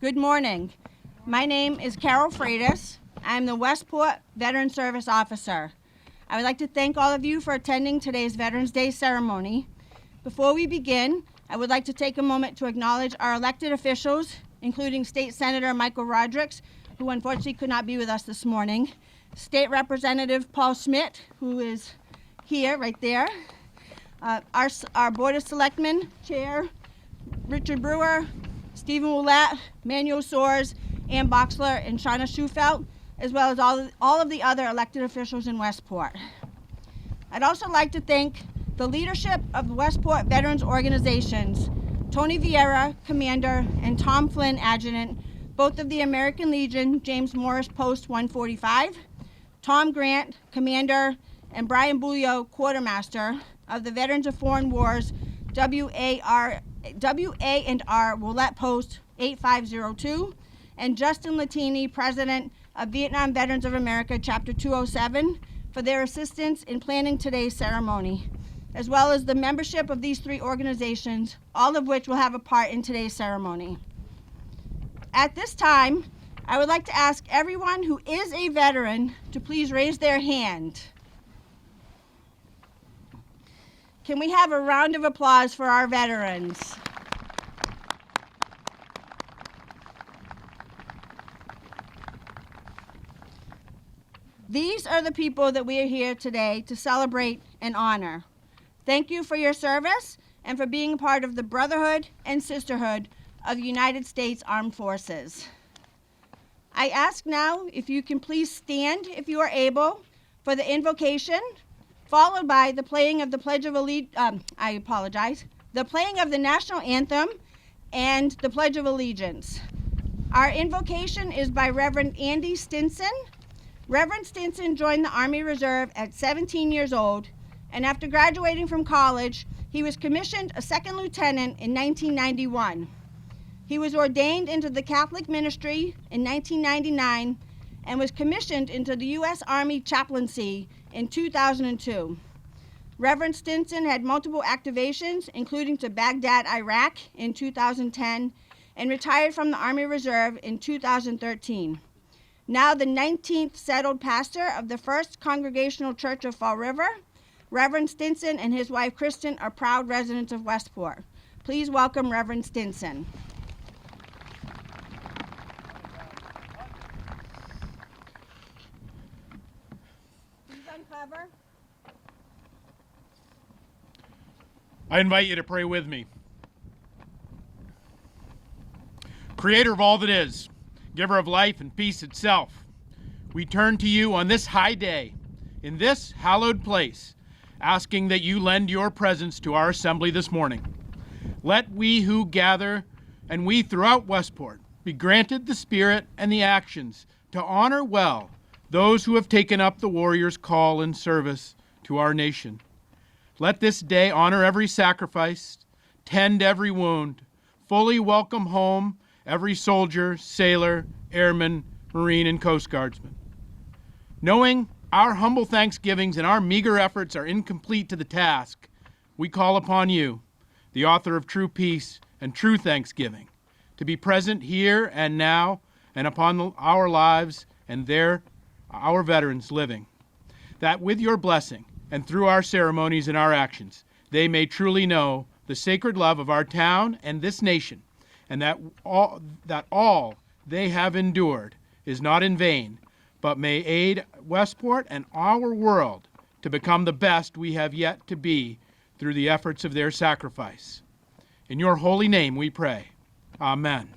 Good morning. My name is Carol Freitas. I'm the Westport Veteran Service Officer. I would like to thank all of you for attending today's Veterans Day ceremony. Before we begin, I would like to take a moment to acknowledge our elected officials, including State Senator Michael Rodrigues, who unfortunately could not be with us this morning, State Representative Paul Schmidt, who is here, right there, our Board of Selectmen Chair, Richard Brewer, Stephen Ouellette, Manuel Soares, Ann Boxler, and Shauna Schufelt, as well as all of the other elected officials in Westport. I'd also like to thank the leadership of the Westport Veterans Organizations, Tony Vieira, Commander, and Tom Flynn, Adjutant, both of the American Legion James Morris Post 145, Tom Grant, Commander, and Brian Bulio, Quartermaster of the Veterans of Foreign Wars WA&R Ouellette Post 8502, and Justin Latini, President of Vietnam Veterans of America Chapter 207, for their assistance in planning today's ceremony, as well as the membership of these three organizations, all of which will have a part in today's ceremony. At this time, I would like to ask everyone who is a veteran to please raise their hand. Can we have a round of applause for our veterans? These are the people that we are here today to celebrate and honor. Thank you for your service and for being part of the brotherhood and sisterhood of the United States Armed Forces. I ask now if you can please stand, if you are able, for the invocation, followed by the playing of the Pledge of Allegiance, the playing of the National Anthem and the Pledge of Allegiance. Our invocation is by Reverend Andy Stinson. Reverend Stinson joined the Army Reserve at 17 years old, and after graduating from college, he was commissioned a second lieutenant in 1991. He was ordained into the Catholic ministry in 1999 and was commissioned into the U.S. Army chaplaincy in 2002. Reverend Stinson had multiple activations, including to Baghdad, Iraq in 2010, and retired from the Army Reserve in 2013. Now the 19th settled pastor of the First Congregational Church of Fall River, Reverend Stinson and his wife Kristen are proud residents of Westport. Please welcome Reverend Stinson. Please uncover. I invite you to pray with me. Creator of all that is, giver of life and peace itself, we turn to you on this high day, in this hallowed place, asking that you lend your presence to our assembly this morning. Let we who gather, and we throughout Westport, be granted the spirit and the actions to honor well those who have taken up the warrior's call and service to our nation. Let this day honor every sacrifice, tend every wound, fully welcome home every soldier, sailor, airman, Marine, and Coast Guardsman. Knowing our humble thanksgivings and our meager efforts are incomplete to the task, we call upon you, the author of true peace and true thanksgiving, to be present here and now and upon our lives and our veterans living, that with your blessing and through our ceremonies and our actions, they may truly know the sacred love of our town and this nation, and that all they have endured is not in vain, but may aid Westport and our world to become the best we have yet to be through the efforts of their sacrifice. In your holy name we pray. Amen.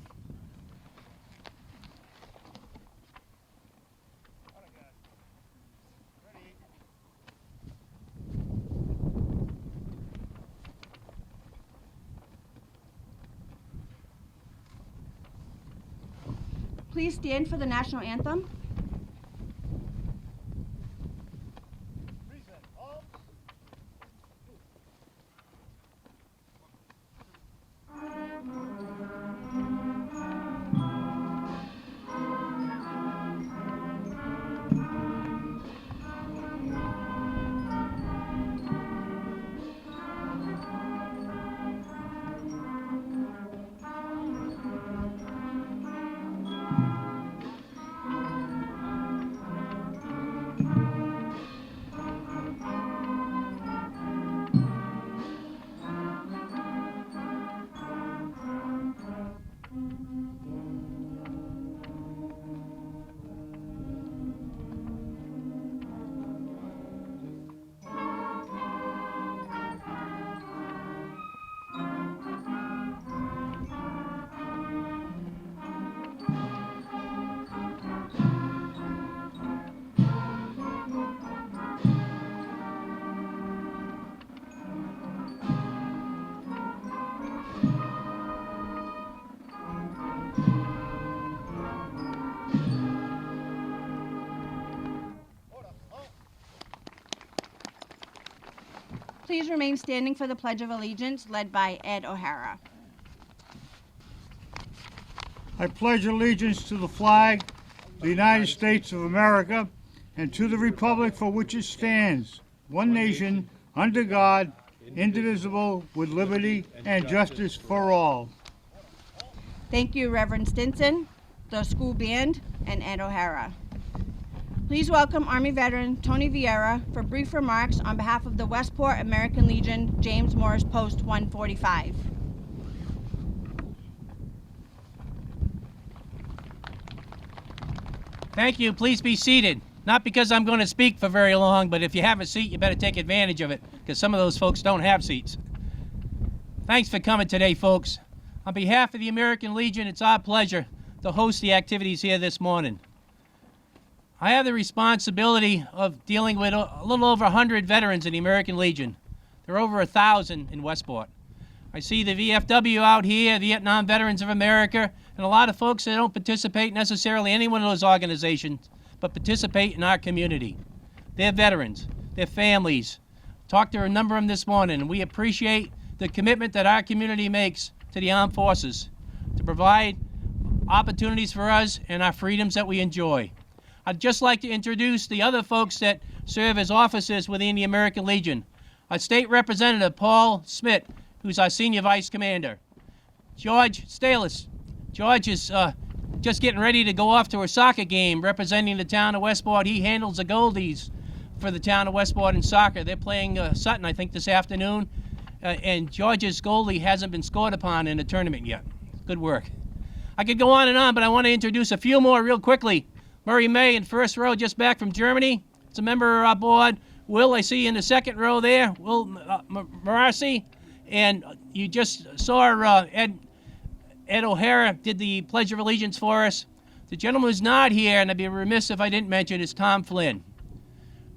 Please stand for the national anthem. Please remain standing for the Pledge of Allegiance, led by Ed O'Hara. I pledge allegiance to the flag of the United States of America and to the republic for which it stands, one nation, under God, indivisible, with liberty and justice for all. Thank you, Reverend Stinson, the school band, and Ed O'Hara. Please welcome Army veteran Tony Vieira for brief remarks on behalf of the Westport American Legion, James Morris Post 145. Thank you. Please be seated. Not because I'm going to speak for very long, but if you have a seat, you better take advantage of it, because some of those folks don't have seats. Thanks for coming today, folks. On behalf of the American Legion, it's our pleasure to host the activities here this morning. I have the responsibility of dealing with a little over 100 veterans in the American Legion. There are over 1,000 in Westport. I see the VFW out here, Vietnam Veterans of America, and a lot of folks that don't participate necessarily in any one of those organizations, but participate in our community. They're veterans, they're families. Talked to a number of them this morning, and we appreciate the commitment that our community makes to the armed forces to provide opportunities for us and our freedoms that we enjoy. I'd just like to introduce the other folks that serve as officers within the American Legion. Our State Representative, Paul Smith, who's our Senior Vice Commander. George Stalis. George is just getting ready to go off to a soccer game representing the town of Westport. He handles the Goldies for the town of Westport in soccer. They're playing Sutton, I think, this afternoon. And George's goalie hasn't been scored upon in the tournament yet. Good work. I could go on and on, but I want to introduce a few more real quickly. Murray May in first row, just back from Germany. It's a member of our board. Will, I see you in the second row there. Will Marcy. And you just saw Ed O'Hara did the Pledge of Allegiance for us. The gentleman who's not here, and I'd be remiss if I didn't mention, is Tom Flynn.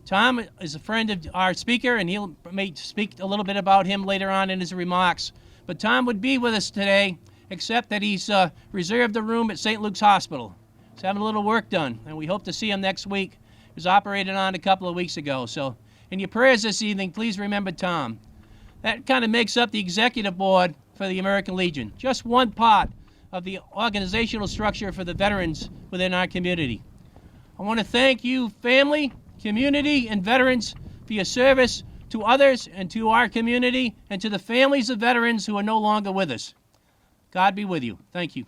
Tom is a friend of our speaker, and he'll may speak a little bit about him later on in his remarks. But Tom would be with us today, except that he's reserved a room at St. Luke's Hospital. He's having a little work done, and we hope to see him next week. He was operated on a couple of weeks ago. So in your prayers this evening, please remember Tom. That kind of makes up the executive board for the American Legion, just one part of the organizational structure for the veterans within our community. I want to thank you, family, community, and veterans for your service to others and to our community and to the families of veterans who are no longer with us. God be with you. Thank you.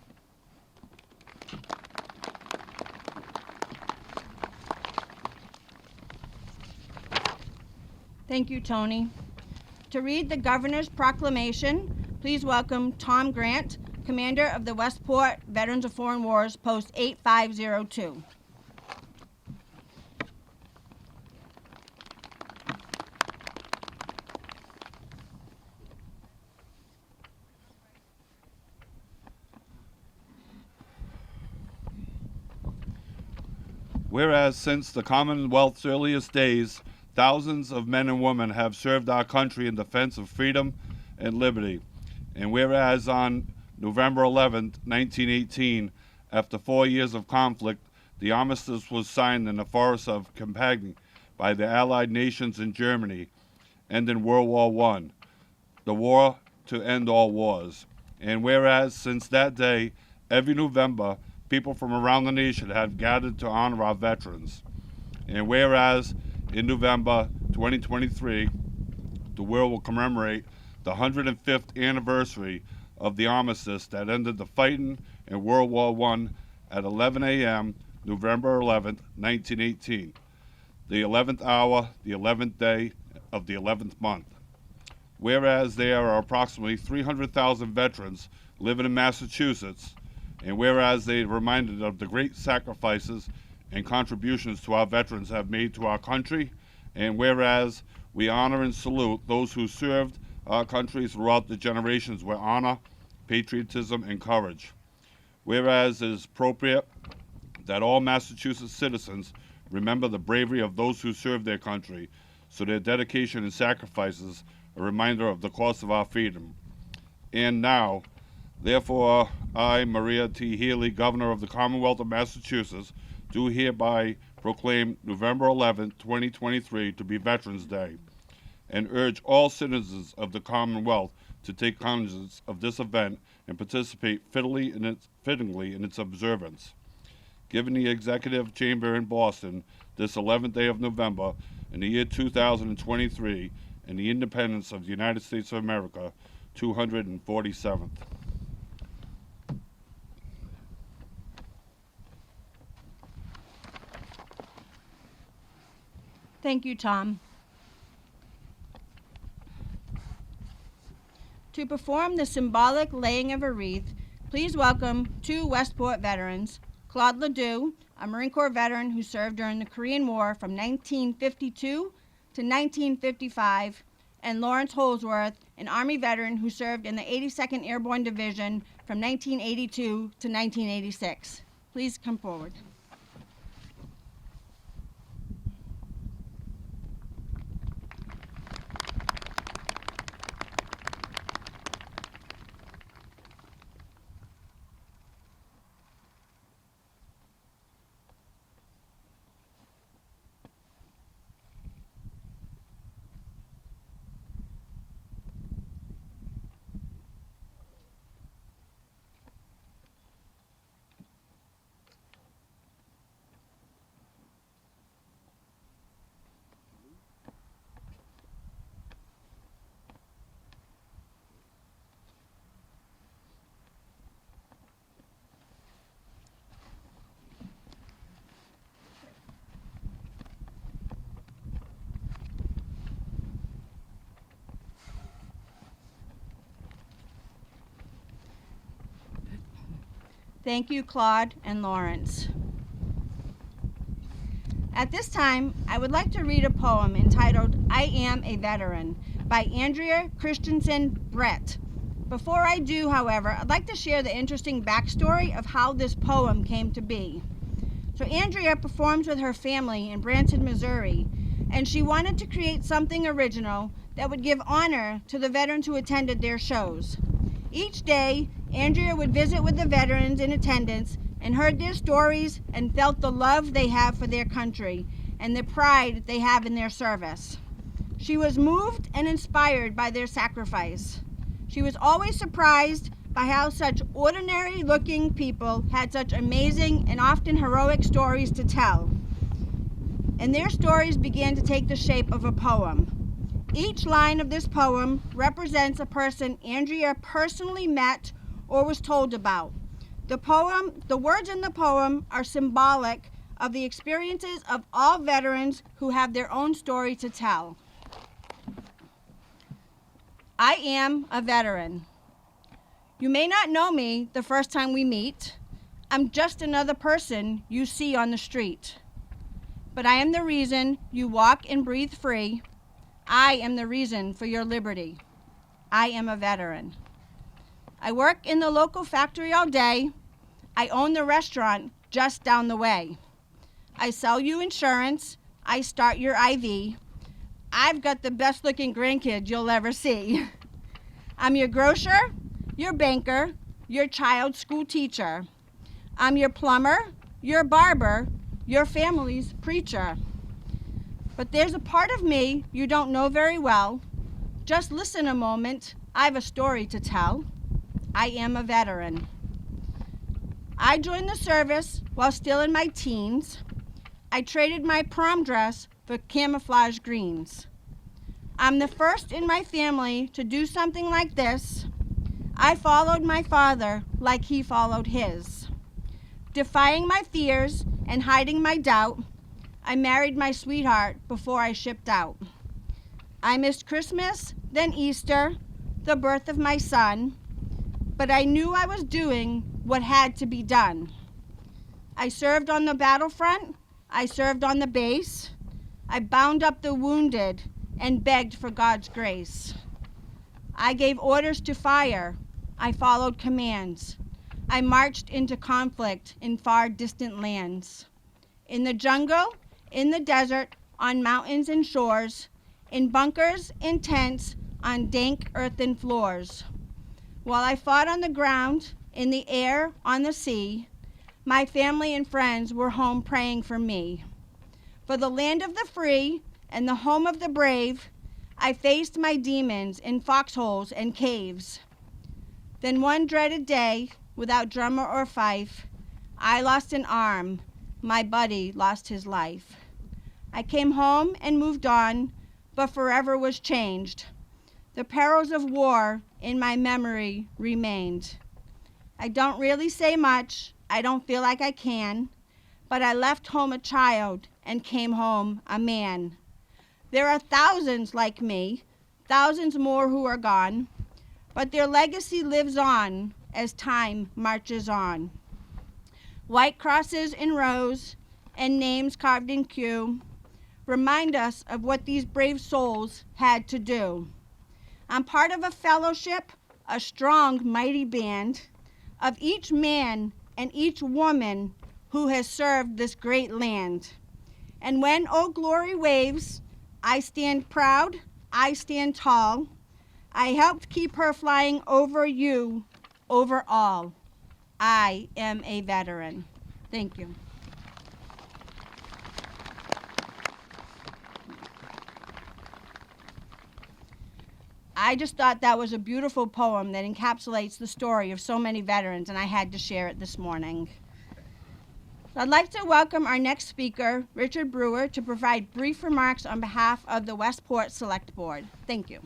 Thank you, Tony. To read the Governor's Proclamation, please welcome Tom Grant, Commander of the Westport Veterans of Foreign Wars, Post 8502. Whereas since the Commonwealth's earliest days, thousands of men and women have served our country in defense of freedom and liberty. And whereas on November 11, 1918, after 4 years of conflict, the armistice was signed in the forests of Copenhagen by the Allied nations in Germany, ending World War I, the war to end all wars. And whereas since that day, every November, people from around the nation have gathered to honor our veterans. And whereas in November 2023, the world will commemorate the 105th anniversary of the armistice that ended the fighting in World War I at 11 a.m., November 11, 1918, the 11th hour, the 11th day of the 11th month. Whereas there are approximately 300,000 veterans living in Massachusetts, and whereas they are reminded of the great sacrifices and contributions to our veterans have made to our country, and whereas we honor and salute those who served our country throughout the generations with honor, patriotism, and courage. Whereas it is appropriate that all Massachusetts citizens remember the bravery of those who served their country, so their dedication and sacrifices are a reminder of the cost of our freedom. And now, therefore, I, Maria T. Healy, Governor of the Commonwealth of Massachusetts, do hereby proclaim November 11, 2023 to be Veterans Day. and urge all citizens of the Commonwealth to take cognizance of this event and participate fittingly in its observance. Given the Executive Chamber in Boston this 11th day of November in the year 2023 and the independence of the United States of America, 247th. Thank you, Tom. To perform the symbolic laying of a wreath, please welcome two Westport veterans, Claude Ledoux, a Marine Corps veteran who served during the Korean War from 1952 to 1955, and Lawrence Holsworth, an Army veteran who served in the 82nd Airborne Division from 1982 to 1986. Please come forward. Thank you, Claude and Lawrence. At this time, I would like to read a poem entitled I Am a Veteran by Andrea Christensen Brett. Before I do, however, I'd like to share the interesting backstory of how this poem came to be. So Andrea performs with her family in Branson, Missouri, and she wanted to create something original that would give honor to the veterans who attended their shows. Each day, Andrea would visit with the veterans in attendance and heard their stories and felt the love they have for their country and the pride they have in their service. She was moved and inspired by their sacrifice. She was always surprised by how such ordinary-looking people had such amazing and often heroic stories to tell. And their stories began to take the shape of a poem. Each line of this poem represents a person Andrea personally met or was told about. The words in the poem are symbolic of the experiences of all veterans who have their own story to tell. I am a veteran. You may not know me the first time we meet. I'm just another person you see on the street. But I am the reason you walk and breathe free. I am the reason for your liberty. I am a veteran. I work in the local factory all day. I own the restaurant just down the way. I sell you insurance. I start your IV. I've got the best looking grandkids you'll ever see. I'm your grocer, your banker, your child's school teacher. I'm your plumber, your barber, your family's preacher. But there's a part of me you don't know very well. Just listen a moment, I've a story to tell. I am a veteran. I joined the service while still in my teens. I traded my prom dress for camouflage greens. I'm the first in my family to do something like this. I followed my father like he followed his. Defying my fears and hiding my doubt, I married my sweetheart before I shipped out. I missed Christmas, then Easter, the birth of my son, but I knew I was doing what had to be done. I served on the battlefront, I served on the base, I bound up the wounded and begged for God's grace. I gave orders to fire, I followed commands. I marched into conflict in far distant lands. In the jungle, in the desert, on mountains and shores, in bunkers, in tents, on dank earthen floors. While I fought on the ground, in the air, on the sea, my family and friends were home praying for me. For the land of the free and the home of the brave, I faced my demons in foxholes and caves. Then one dreaded day, without drummer or fife, I lost an arm, my buddy lost his life. I came home and moved on, but forever was changed. The perils of war in my memory remained. I don't really say much, I don't feel like I can, but I left home a child and came home a man. There are thousands like me, thousands more who are gone, but their legacy lives on as time marches on. White crosses in rows and names carved in queue remind us of what these brave souls had to do. I'm part of a fellowship, a strong, mighty band of each man and each woman who has served this great land. And when Old Glory waves, I stand proud, I stand tall. I helped keep her flying over you, over all. I am a veteran. Thank you. I just thought that was a beautiful poem that encapsulates the story of so many veterans, and I had to share it this morning. So I'd like to welcome our next speaker, Richard Brewer, to provide brief remarks on behalf of the Westport Select Board. Thank you.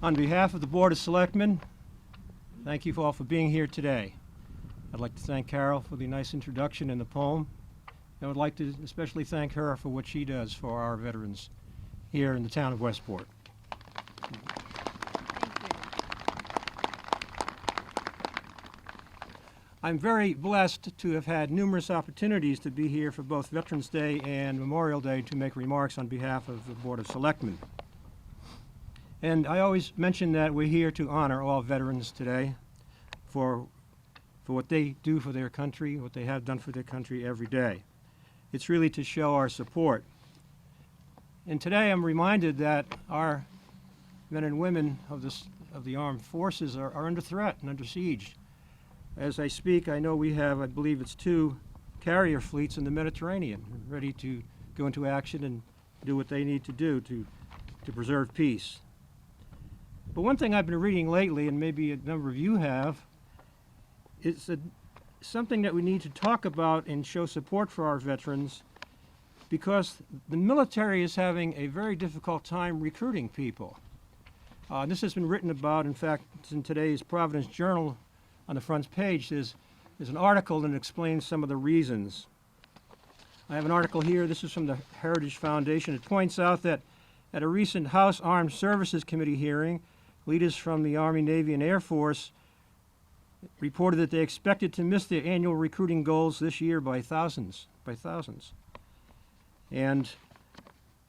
On behalf of the Board of Selectmen, thank you all for being here today. I'd like to thank Carol for the nice introduction and the poem. I would like to especially thank her for what she does for our veterans here in the town of Westport. I'm very blessed to have had numerous opportunities to be here for both Veterans Day and Memorial Day to make remarks on behalf of the Board of Selectmen. And I always mention that we're here to honor all veterans today for what they do for their country, what they have done for their country every day. It's really to show our support. And today I'm reminded that our men and women of the armed forces are under threat and under siege. As I speak, I know we have, I believe it's 2 carrier fleets in the Mediterranean ready to go into action and do what they need to do to preserve peace. But one thing I've been reading lately, and maybe a number of you have, is something that we need to talk about and show support for our veterans, because the military is having a very difficult time recruiting people. This has been written about, in fact, it's in today's Providence Journal. On the front page, there's an article that explains some of the reasons. I have an article here. This is from the Heritage Foundation. It points out that at a recent House Armed Services Committee hearing, leaders from the Army, Navy, and Air Force reported that they expected to miss their annual recruiting goals this year by thousands. And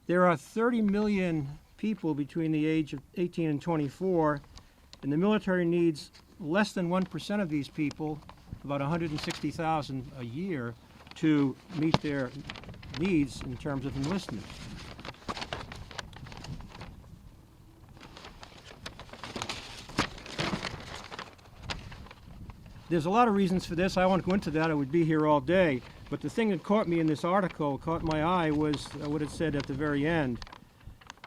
there are 30 million people between the age of 18 and 24, and the military needs less than 1% of these people, about 160,000 a year, to meet their needs in terms of enlistment. There's a lot of reasons for this. I won't go into that. I would be here all day. But the thing that caught me in this article, caught my eye, was what it said at the very end.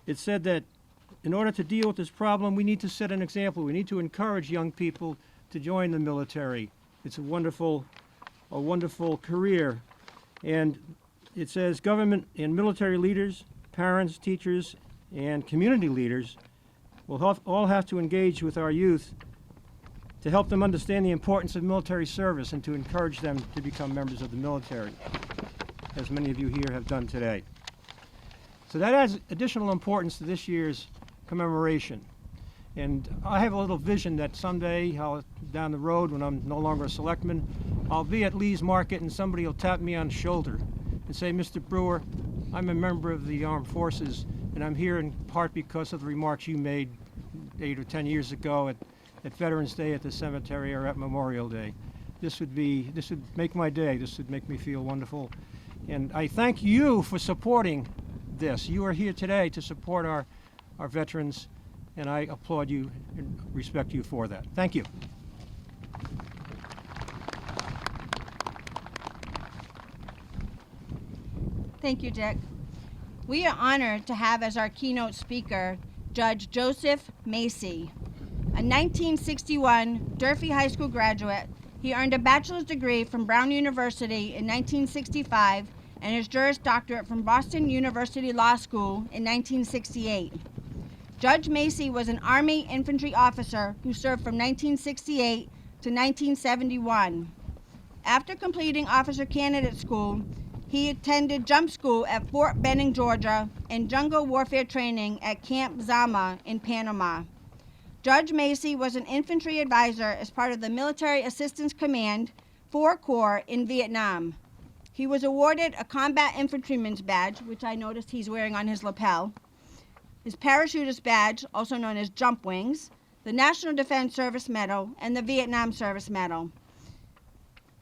It said that in order to deal with this problem, we need to set an example. We need to encourage young people to join the military. It's a wonderful career. And it says government and military leaders, parents, teachers, and community leaders will all have to engage with our youth to help them understand the importance of military service and to encourage them to become members of the military, as many of you here have done today. So that adds additional importance to this year's commemoration. And I have a little vision that someday, down the road when I'm no longer a selectman, I'll be at Lee's Market and somebody will tap me on the shoulder and say, "Mr. Brewer, I'm a member of the Armed Forces, and I'm here in part because of the remarks you made 8 or 10 years ago at Veterans Day at the cemetery or at Memorial Day." This would make my day. This would make me feel wonderful. And I thank you for supporting this. You are here today to support our veterans and I applaud you and respect you for that. Thank you. Thank you, Dick. We are honored to have as our keynote speaker Judge Joseph Macy. A 1961 Durfee High School graduate, he earned a bachelor's degree from Brown University in 1965 and his Juris Doctorate from Boston University Law School in 1968. Judge Macy was an Army infantry officer who served from 1968 to 1971. After completing officer candidate school, he attended jump school at Fort Benning, Georgia, and jungle warfare training at Camp Zama in Panama. Judge Macy was an infantry advisor as part of the Military Assistance Command 4 Corps in Vietnam. He was awarded a Combat Infantryman's Badge, which I noticed he's wearing on his lapel, his Parachutist Badge, also known as Jump Wings, the National Defense Service Medal, and the Vietnam Service Medal.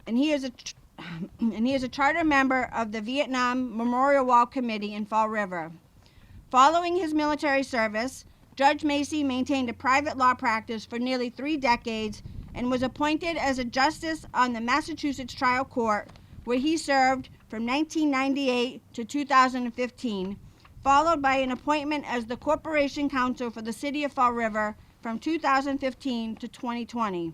And he is a charter member of the Vietnam Memorial Wall Committee in Fall River. Following his military service, Judge Macy maintained a private law practice for nearly 3 decades and was appointed as a justice on the Massachusetts Trial Court, where he served from 1998 to 2015, followed by an appointment as the Corporation Counsel for the City of Fall River from 2015 to 2020.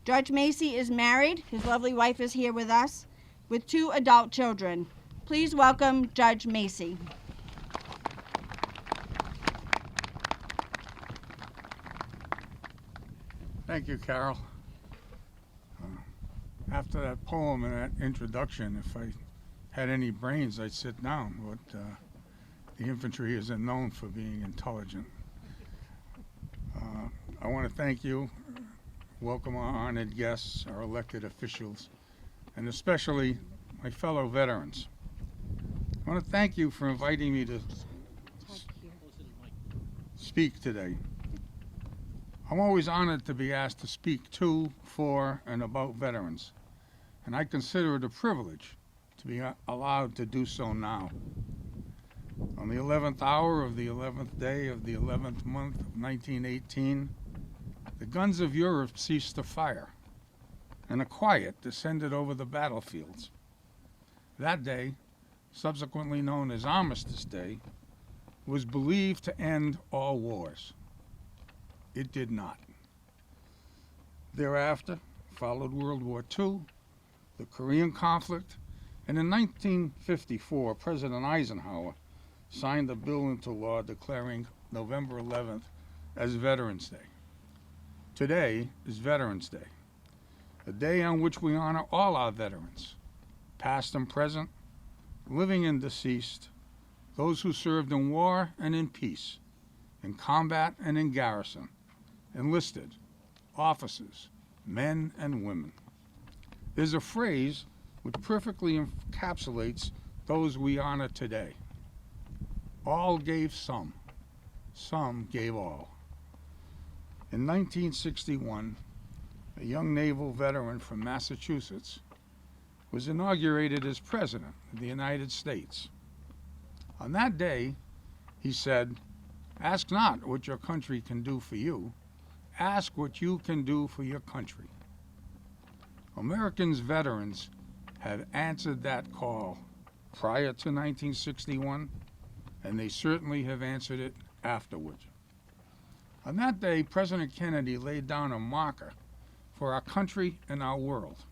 Judge Macy is married, his lovely wife is here with us, with 2 adult children. Please welcome Judge Macy. Thank you, Carol. After that poem and that introduction, if I had any brains, I'd sit down, but the infantry isn't known for being intelligent. I want to thank you, welcome our honored guests, our elected officials, and especially my fellow veterans. I want to thank you for inviting me to speak today. I'm always honored to be asked to speak to, for, and about veterans, and I consider it a privilege to be allowed to do so now. On the 11th hour of the 11th day of the 11th month of 1918, the guns of Europe ceased to fire, and a quiet descended over the battlefields. That day, subsequently known as Armistice Day, was believed to end all wars. It did not. Thereafter followed World War II, the Korean conflict, and in 1954, President Eisenhower signed a bill into law declaring November 11th as Veterans Day. Today is Veterans Day, a day on which we honor all our veterans, past and present, living and deceased, those who served in war and in peace, in combat and in garrison, enlisted, officers, men and women. There's a phrase which perfectly encapsulates those we honor today. All gave some gave all. In 1961, a young naval veteran from Massachusetts was inaugurated as President of the United States. On that day, he said, "Ask not what your country can do for you, ask what you can do for your country." Americans veterans have answered that call prior to 1961, and they certainly have answered it afterwards. On that day, President Kennedy laid down a marker for our country and our world.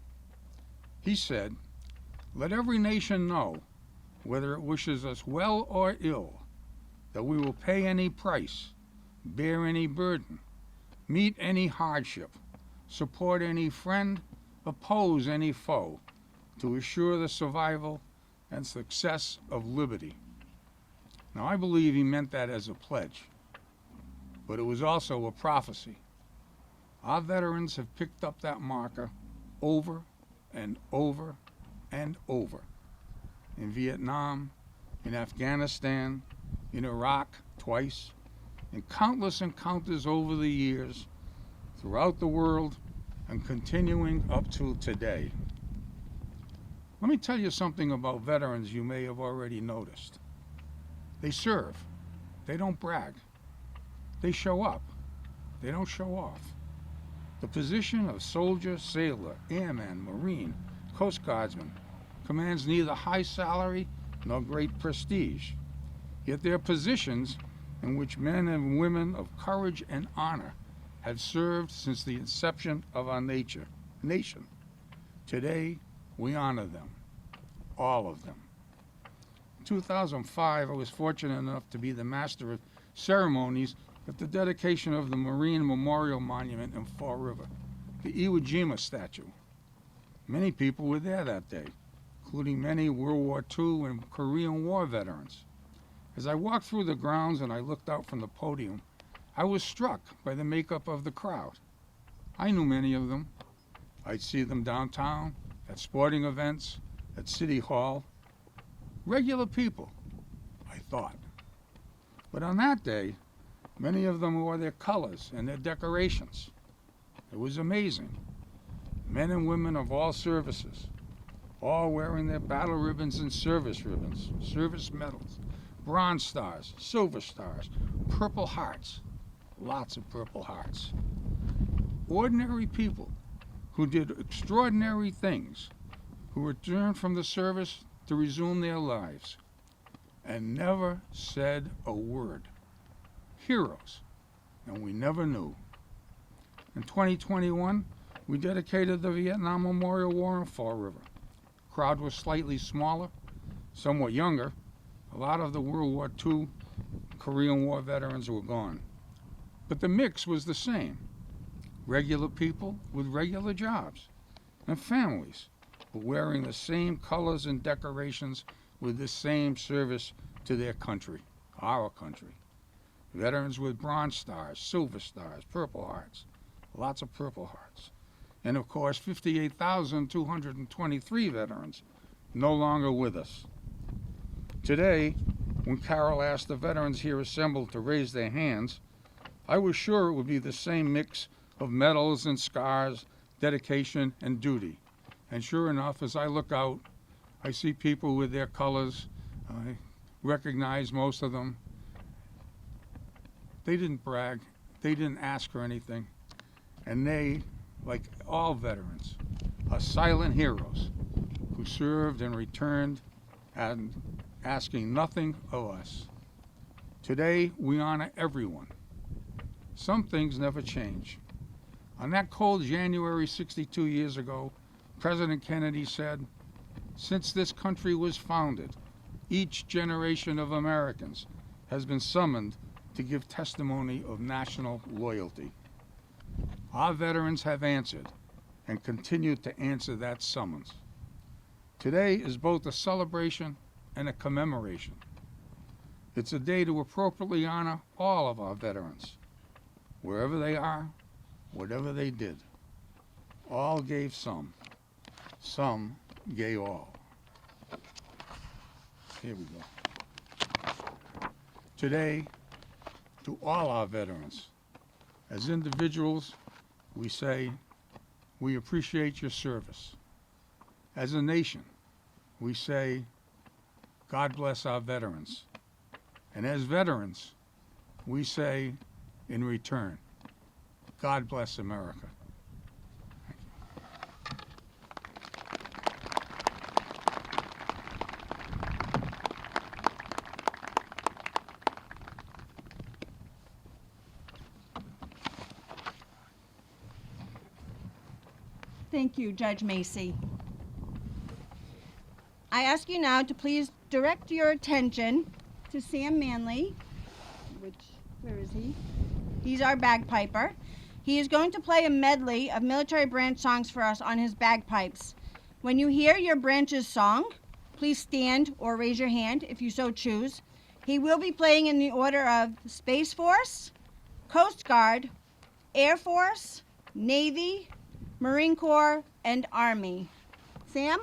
He said, "Let every nation know, whether it wishes us well or ill, that we will pay any price, bear any burden, meet any hardship, support any friend, oppose any foe, to assure the survival and success of liberty." Now, I believe he meant that as a pledge, but it was also a prophecy. Our veterans have picked up that marker over and over and over. In Vietnam, in Afghanistan, in Iraq twice, in countless encounters over the years, throughout the world, and continuing up to today. Let me tell you something about veterans you may have already noticed. They serve. They don't brag. They show up. They don't show off. The position of soldier, sailor, airman, marine, coast guardsman commands neither high salary nor great prestige. Yet they are positions in which men and women of courage and honor have served since the inception of our nation. Today, we honor them, all of them. In 2005, I was fortunate enough to be the master of ceremonies at the dedication of the Marine Memorial Monument in Fall River, the Iwo Jima statue. Many people were there that day, including many World War II and Korean War veterans. As I walked through the grounds and I looked out from the podium, I was struck by the makeup of the crowd. I knew many of them. I'd see them downtown, at sporting events, at City Hall. Regular people, I thought. But on that day, many of them wore their colors and their decorations. It was amazing. Men and women of all services, all wearing their battle ribbons and service ribbons, service medals, bronze stars, silver stars, purple hearts, lots of purple hearts. Ordinary people who did extraordinary things, who returned from the service to resume their lives and never said a word. Heroes, and we never knew. In 2021, we dedicated the Vietnam Memorial War in Fall River. The crowd was slightly smaller, somewhat younger. A lot of the World War II, Korean War veterans were gone. But the mix was the same. Regular people with regular jobs and families were wearing the same colors and decorations with the same service to their country, our country. Veterans with bronze stars, silver stars, purple hearts, lots of purple hearts. And of course, 58,223 veterans no longer with us. Today, when Carol asked the veterans here assembled to raise their hands, I was sure it would be the same mix of medals and scars, dedication and duty. And sure enough, as I look out, I see people with their colors. I recognize most of them. They didn't brag. They didn't ask for anything. And they, like all veterans, are silent heroes who served and returned and asking nothing of us. Today, we honor everyone. Some things never change. On that cold January 62 years ago, President Kennedy said, "Since this country was founded, each generation of Americans has been summoned to give testimony of national loyalty." Our veterans have answered and continue to answer that summons. Today is both a celebration and a commemoration. It's a day to appropriately honor all of our veterans, wherever they are, whatever they did. All gave some gave all. Here we go. Today, to all our veterans, as individuals, we say, we appreciate your service. As a nation, we say, God bless our veterans. And as veterans, we say, in return, God bless America. Thank you, Judge Macy. I ask you now to please direct your attention to Sam Manley, where is he? He's our bagpiper. He is going to play a medley of military branch songs for us on his bagpipes. When you hear your branch's song, please stand or raise your hand if you so choose. He will be playing in the order of Space Force, Coast Guard, Air Force, Navy, Marine Corps, and Army. Sam?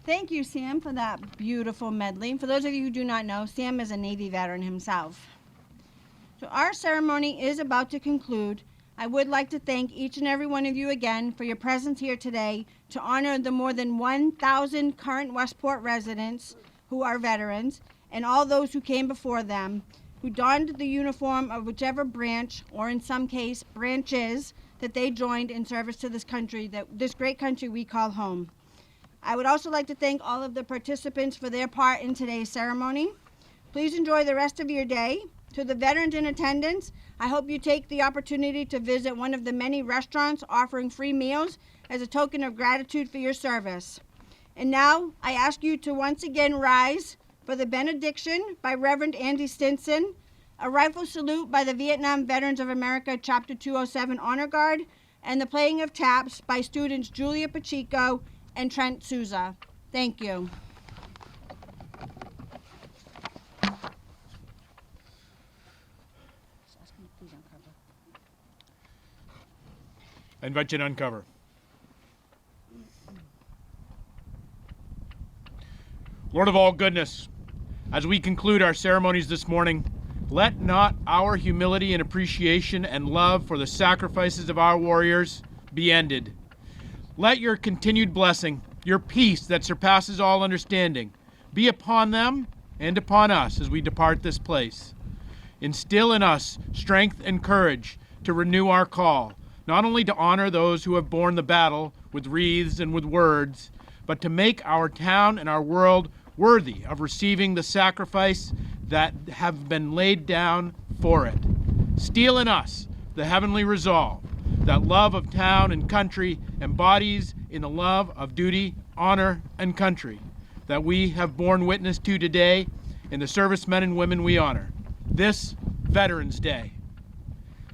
Thank you, Sam, for that beautiful medley. For those of you who do not know, Sam is a Navy veteran himself. So our ceremony is about to conclude. I would like to thank each and every one of you again for your presence here today to honor the more than 1,000 current Westport residents who are veterans and all those who came before them, who donned the uniform of whichever branch, or in some case, branches, that they joined in service to this country, this great country we call home. I would also like to thank all of the participants for their part in today's ceremony. Please enjoy the rest of your day. To the veterans in attendance, I hope you take the opportunity to visit one of the many restaurants offering free meals as a token of gratitude for your service. And now I ask you to once again rise for the benediction by Reverend Andy Stinson, a rifle salute by the Vietnam Veterans of America Chapter 207 Honor Guard, and the playing of taps by students Julia Pacheco and Trent Souza. Thank you. I invite you to uncover. Lord of all goodness, as we conclude our ceremonies this morning, let not our humility and appreciation and love for the sacrifices of our warriors be ended. Let your continued blessing, your peace that surpasses all understanding, be upon them and upon us as we depart this place. Instill in us strength and courage to renew our call, not only to honor those who have borne the battle with wreaths and with words, but to make our town and our world worthy of receiving the sacrifice that have been laid down for it. Still in us the heavenly resolve that love of town and country embodies in the love of duty, honor, and country that we have borne witness to today in the servicemen and women we honor, this Veterans Day.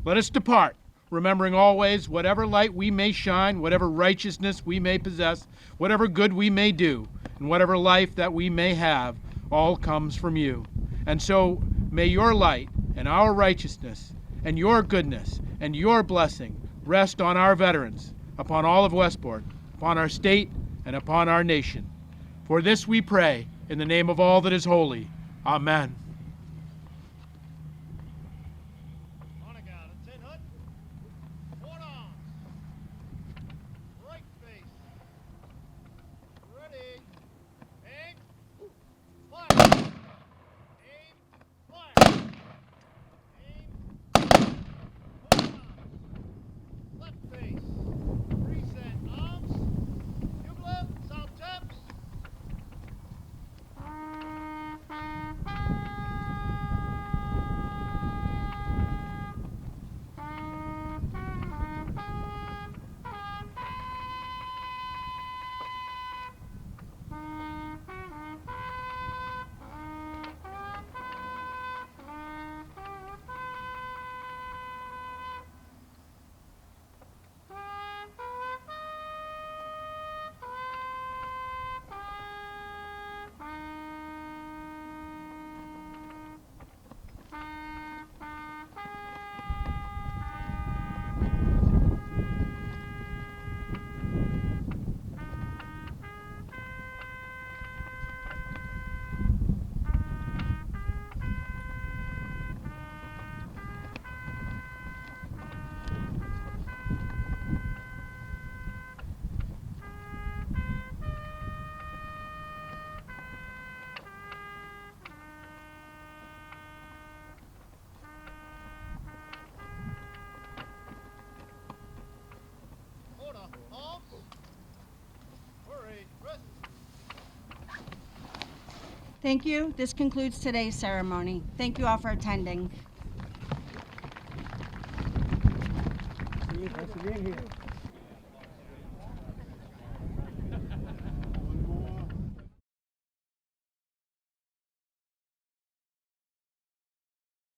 Let us depart, remembering always whatever light we may shine, whatever righteousness we may possess, whatever good we may do, and whatever life that we may have, all comes from you. And so may your light and our righteousness and your goodness and your blessing rest on our veterans, upon all of Westport, upon our state, and upon our nation. For this we pray in the name of all that is holy. Amen. Thank you. This concludes today's ceremony. Thank you all for attending. Thanks for being here.